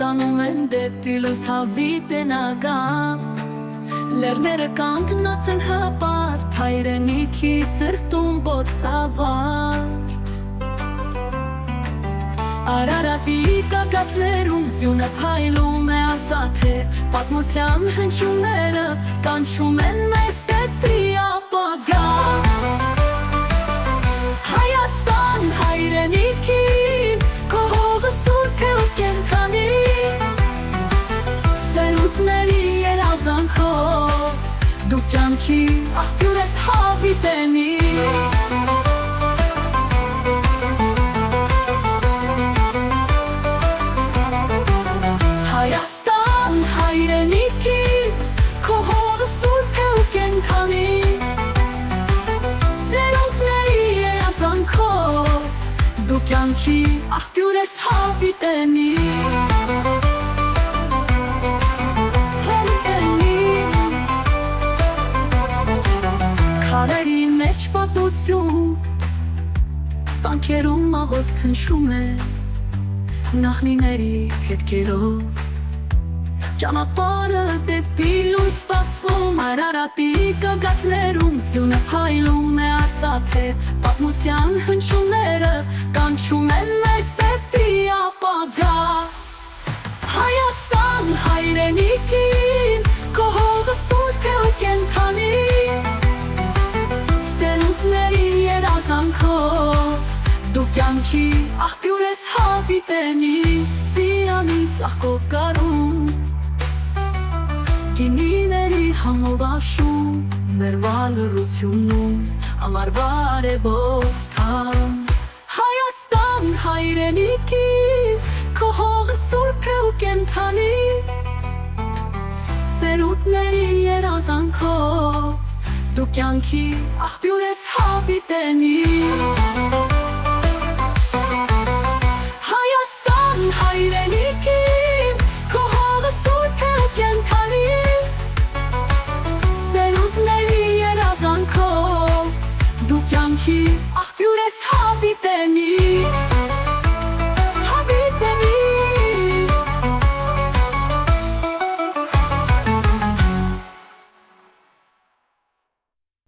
տանում են դեպի լույս հավիտենական Լեռները կանգնած են հպարտ հայրենիքի սրտում բոցավար Արարատի գագաթներում ձյունը փայլում է արծաթե Պատմության հնչյունները կանչում են մեզ դեպի ապագա Հայաստան հայրենիքին քո հողը սուրբ է ու կենդանի Սերունդների երազանքով դու կյանքի աղբյուր ես հավիտենի Հայաստան հայրենիքին քո հողը սուրբ է ու կենդանի Սերունդների երազանքով դու կյանքի աղբյուր ես հավիտենի Քարերի մեջ պատմություն Տանքերում աղոտ քնչում է Նախնիների հետքերով Ճանապարհը դեպի լույս բացվում Արարատի գագաթներում ձյունը փայլում է արծաթե Պատմության հնչյունները կանչում են մեզ դեպի ապագա Հայաստան հայրենիքին քո հողը սուրբ է ու կենդանի Սերունդների երազանքով դու կյանքի աղբյուր ես հավիտենի Ծիրանի ծաղկով կարում Գինիների համով աշում Մերվա լռությունում Ամարվա արևով թամ Հայաստան հայրենիքին քո հողը սուրբ է ու կենդանի Սերունդների երազանքով դու կյանքի աղբյուր ես հավիտենի